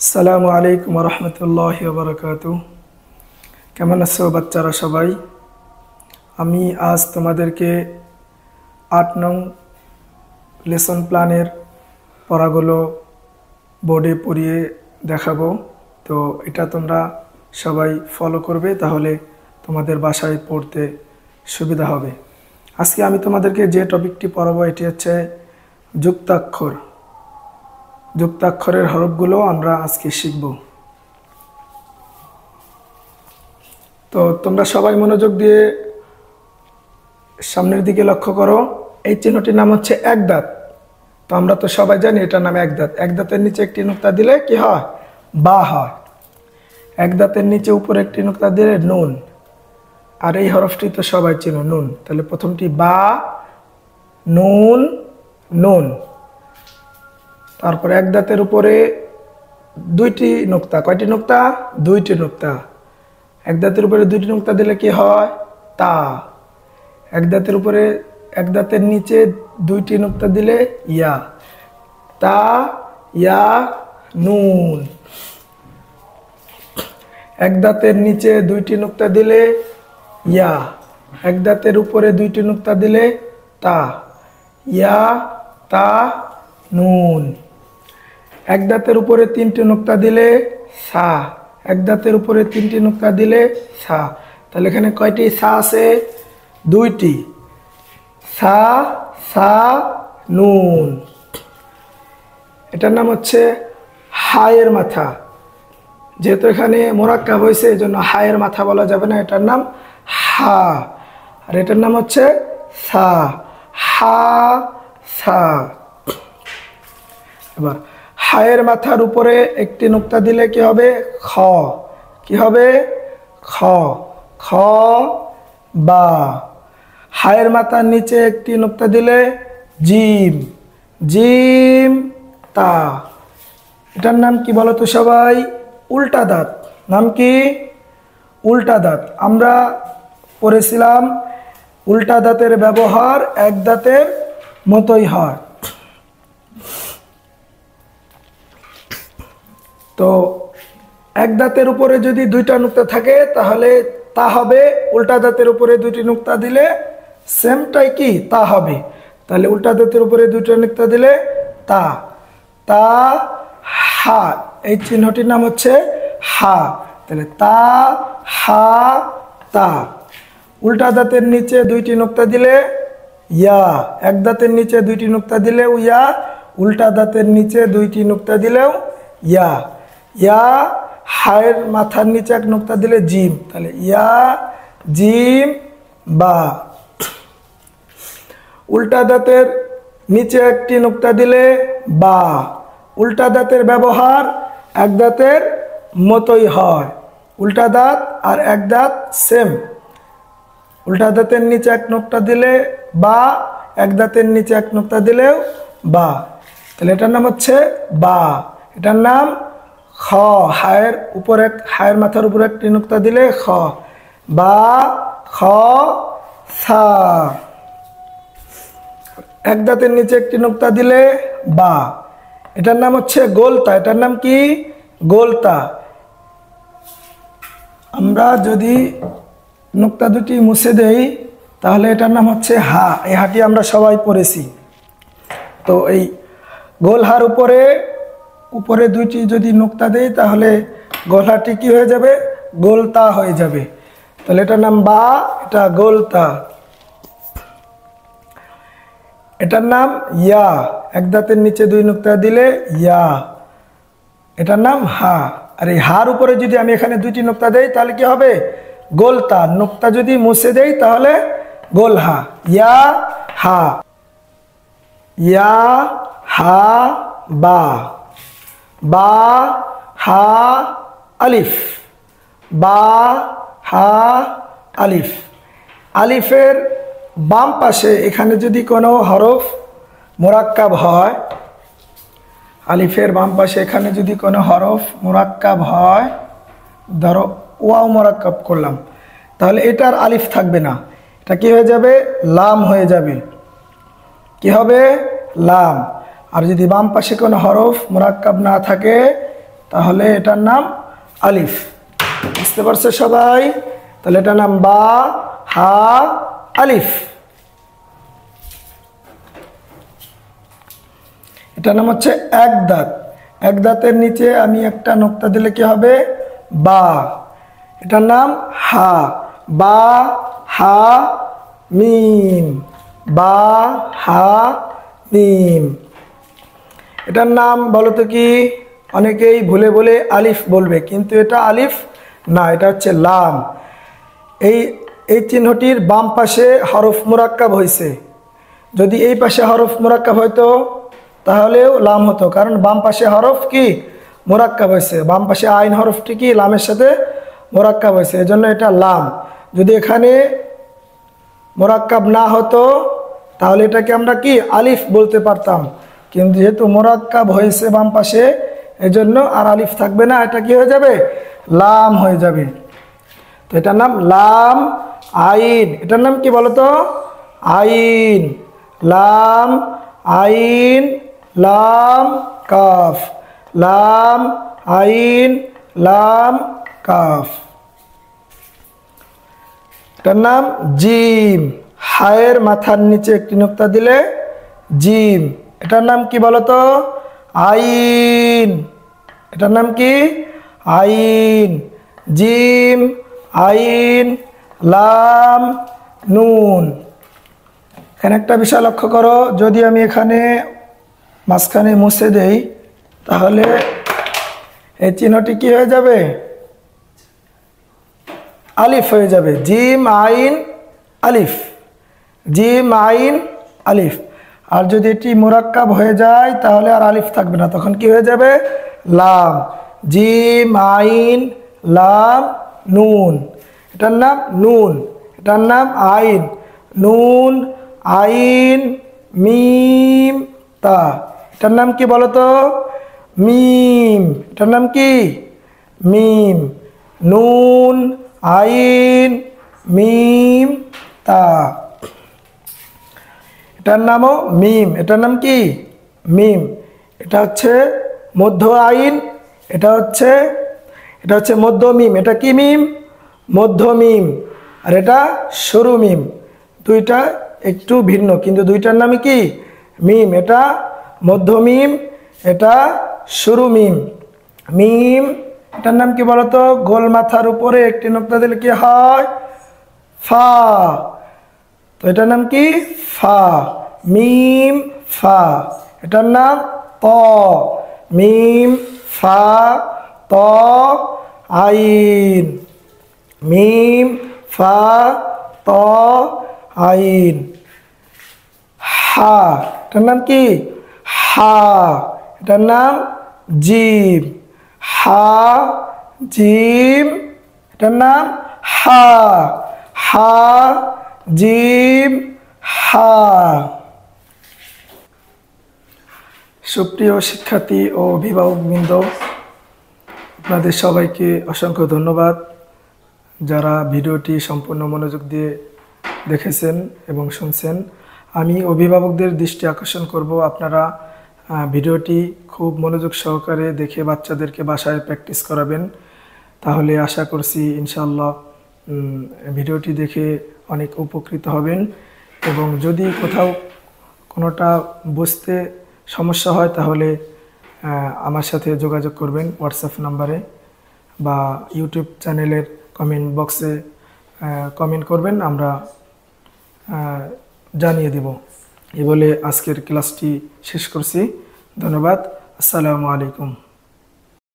আসসালামু আলাইকুম রহমতুল্লাহি ওয়া বারাকাতুহু। কেমন আছো বাচ্চারা সবাই? আমি আজ তোমাদেরকে ৮ নং লেসন প্ল্যানের পড়াগুলো বোর্ডে পড়িয়ে দেখাবো। তো এটা তোমরা সবাই ফলো করবে, তাহলে তোমাদের বাসায় পড়তে সুবিধা হবে। আজকে আমি তোমাদেরকে যে টপিকটি পড়াবো এটি হচ্ছে যুক্তাক্ষর। যুক্তাক্ষরের হরফগুলো আমরা আজকে শিখব। তো তোমরা সবাই মনোযোগ দিয়ে সামনের দিকে লক্ষ্য করো। এই চিহ্নটির নাম হচ্ছে এক দাঁত। তো আমরা তো সবাই জানি এটার নাম এক দাঁত। এক দাঁতের নিচে একটি নুক্তা দিলে কি হয়? বা হয়। এক দাঁতের নিচে উপরে একটি নুক্তা দিলে নুন। আর এই হরফটি তো সবাই চেনো, নুন। তাহলে প্রথমটি বা, নুন, নুন। তারপর এক দাঁতের উপরে দুইটি নুক্তা। কয়টি নুক্তা? দুইটি নুক্তা। এক দাঁতের উপরে দুইটি নুক্তা দিলে কি হয়? তা। এক দাঁতের উপরে এক দাঁতের নিচে দুইটি নুক্তা দিলে ইয়া। তা, ইয়া, নুন। এক দাঁতের নিচে দুইটি নুক্তা দিলে ইয়া। এক দাঁতের উপরে দুইটি নুক্তা দিলে তা। ইয়া, তা, নুন। এক দাঁতের উপরে তিনটি নুক্তা দিলে সা। এক দাঁতের উপরে তিনটি নুক্তা দিলে সা। তাহলে এখানে কয়টি সা আছে? দুইটি। সা, সা, নুন। এটার নাম হচ্ছে হায়ের মাথা। যেহেতু এখানে মোরাক্কাব হয়েছে এই জন্য হায়ের মাথা বলা যাবে না, এটার নাম হা। আর এটার নাম হচ্ছে সা। হা, সা। এবার হায়ের মাথার উপরে একটি নুক্তা দিলে কি হবে? খ। কি হবে? খ। খ, বা। হায়ের মাথার নিচে একটি নুক্তা দিলে জিম। জিম, তা। এটার নাম কি বলো তো সবাই? উল্টা দাঁত। নাম কি? উল্টা দাঁত। আমরা পড়েছিলাম উল্টা দাঁতের ব্যবহার এক দাঁতের মতোই হয়। তো এক দাঁতের উপরে যদি দুইটা নুক্তা থাকে তাহলে তা হবে। উল্টা দাঁতের উপরে দুইটি নুক্তা দিলে সেমটাই কি? তা হবে। তাহলে উল্টা দাঁতের উপরে দুইটা নুক্তা দিলে তা। তা, হা। এই চিহ্নটির নাম হচ্ছে হা। তাহলে তা, হা, তা। উল্টা দাঁতের নিচে দুইটি নুক্তা দিলে ইয়া। এক দাঁতের নিচে দুইটি নুক্তা দিলেও ইয়া। উল্টা দাঁতের নিচে দুইটি নুক্তা দিলেও ইয়া। ইয়া, হায়ের মাথার নিচে এক নুক্তা দিলে জিম। তাহলে ইয়া, জিম, বা। উল্টা দাঁতের নিচে একটি নুক্তা দিলে বা। উল্টা দাঁতের ব্যবহার এক দাঁতের মতোই হয়। উল্টা দাঁত আর এক দাঁত সেম। উল্টা দাঁতের নিচে এক নুক্তা দিলে বা, এক দাঁতের নিচে এক নুক্তা দিলেও বা। তাহলে এটার নাম হচ্ছে বা। এটার নাম খ। হায়ের উপরে, হায়ের মাথার উপরে একটি নুক্তা দিলে খ। বা, খ, সা। এক দাঁতের নিচে একটি নুক্তা দিলে বা। এটার নাম হচ্ছে গোলতা। এটার নাম কি? গোলতা। আমরা যদি নুক্তা দুটি মুছে দেই তাহলে এটার নাম হচ্ছে হা। এই হাটি আমরা সবাই পড়েছি। তো এই গোল হার উপরে উপরে দুইটি যদি নুক্তা দেই তাহলে গোল হারটি কি হয়ে যাবে? গোলতা হয়ে যাবে। তাহলে এটার নাম বা, এটা গোলতা। এটার নাম ইয়া। এক দাঁতের নিচে দুই নুক্তা দিলে ইয়া। এটার নাম হা। আর এই হার উপরে যদি আমি এখানে দুইটি নুক্তা দেই তাহলে কি হবে? গোলতা। নুক্তা যদি মুছে দেই তাহলে গোল হা। ইয়া, হা। ইয়া, হা, বা। বা, হা, আলিফ। বা, হা, আলিফ। আলিফের বাম পাশে এখানে যদি কোনো হরফ মোরাক্কাব হয়, আলিফের বাম পাশে এখানে যদি কোনো হরফ মোরাক্কাব হয়, ধরো ওয়াও মোরাক্কাব করলাম, তাহলে এটার আলিফ থাকবে না। এটা কি হয়ে যাবে? লাম হয়ে যাবে। কি হবে? লাম। আর যদি বাম পাশে কোনো হরফ মোরাক্কাব না থাকে তাহলে এটার নাম আলিফ। বুঝতে পারছো সবাই? তাহলে এটার নাম বা, হা, আলিফ। এটার নাম হচ্ছে এক দাঁত। এক দাঁতের নিচে আমি একটা নোক্তা দিলে কি হবে? বা। এটার নাম হা, বা, হা, মিম, বা, হা, মিম। এটার নাম বলো তো কি? অনেকেই ভুলে বলে আলিফ বলবে, কিন্তু এটা আলিফ না, এটা হচ্ছে লাম। এই চিহ্নটির বাম পাশে হরফ মুরাক্কাব হয়েছে। যদি এই পাশে হরফ মুরাক্কাব হইতো তাহলেও লাম হতো, কারণ বাম পাশে হরফ কি? মুরাক্কাব হয়েছে। বাম পাশে আইন হরফটি কি? লামের সাথে মুরাক্কাব হয়েছে, এজন্য এটা লাম। যদি এখানে মুরাক্কাব না হতো তাহলে এটাকে আমরা কি? আলিফ বলতে পারতাম, কিন্তু যেহেতু মুরাক্কাব হয়েছে বাম পাশে, এজন্য আর আলিফ থাকবে না, এটা কি হয়ে যাবে? লাম হয়ে যাবে। তো এটার নাম লাম আইন। এটার নাম কি বলতো? আইন। লাম আইন লাম কাফ, লাম আইন লাম কাফ। এটার নাম জিম। হায়ের মাথার নিচে একটি নোক্তা দিলে জিম। এটার নাম কি বলতো? আইন। এটার নাম কি? আইন। জিম, আইন, লাম, নুন। এখানে একটা বিষয় লক্ষ্য করো, যদি আমি এখানে মাঝখানে মুছে দেই তাহলে এই চিহ্নটি কি হয়ে যাবে? আলিফ হয়ে যাবে। জিম আইন আলিফ, জিম আইন আলিফ। আর যদি এটি মুরাক্কাব হয়ে যায় তাহলে আর আলিফ থাকবে না, তখন কি হয়ে যাবে? লাম। জিম আইন লাম নুন। এটার নাম নুন। এটার নাম আইন। নুন আইন মিম তা। এটার নাম কি বলতো? মিম। এটার নাম কি? মিম। নুন আইন মিম তা। এটার নামও মিম। এটার নাম কি? মিম। এটা হচ্ছে মধ্য আইন, এটা হচ্ছে মধ্য মিম। এটা কি মিম? মধ্য মিম। আর এটা সরু মিম। দুইটা একটু ভিন্ন, কিন্তু দুইটার নামই কি? মিম। এটা মধ্য মিম, এটা সরু মিম। মিম। এটার নাম কি বলতো? গোল মাথার উপরে একটি নোক্তা দিলে কি হয়? ফা। তো এটার নাম কি? ফা। মিম ফা। এটার নাম ত। মিম ফা ত আইন। মিম ফা ত আইন। হা। এটার নাম কি? হা। এটার নাম জিম। হা জিম। এটার নাম হা। হা জিম হা। সুপ্রিয় শিক্ষার্থী ও অভিভাবকবৃন্দ, আপনাদের সবাইকে অসংখ্য ধন্যবাদ যারা ভিডিওটি সম্পূর্ণ মনোযোগ দিয়ে দেখেছেন এবং শুনছেন। আমি অভিভাবকদের দৃষ্টি আকর্ষণ করব, আপনারা ভিডিওটি খুব মনোযোগ সহকারে দেখে বাচ্চাদেরকে বাসায় প্র্যাকটিস করাবেন। তাহলে আশা করছি ইনশাআল্লাহ ভিডিওটি দেখে অনেক উপকৃত হবেন। এবং যদি কোথাও কোনোটা বুঝতে সমস্যা হয় তাহলে আমার সাথে যোগাযোগ করবেন হোয়াটসঅ্যাপ নাম্বারে, বা ইউটিউব চ্যানেলের কমেন্ট বক্সে কমেন্ট করবেন, আমরা জানিয়ে দেব। এই বলে আজকের ক্লাসটি শেষ করছি। ধন্যবাদ। আসসালামু আলাইকুম।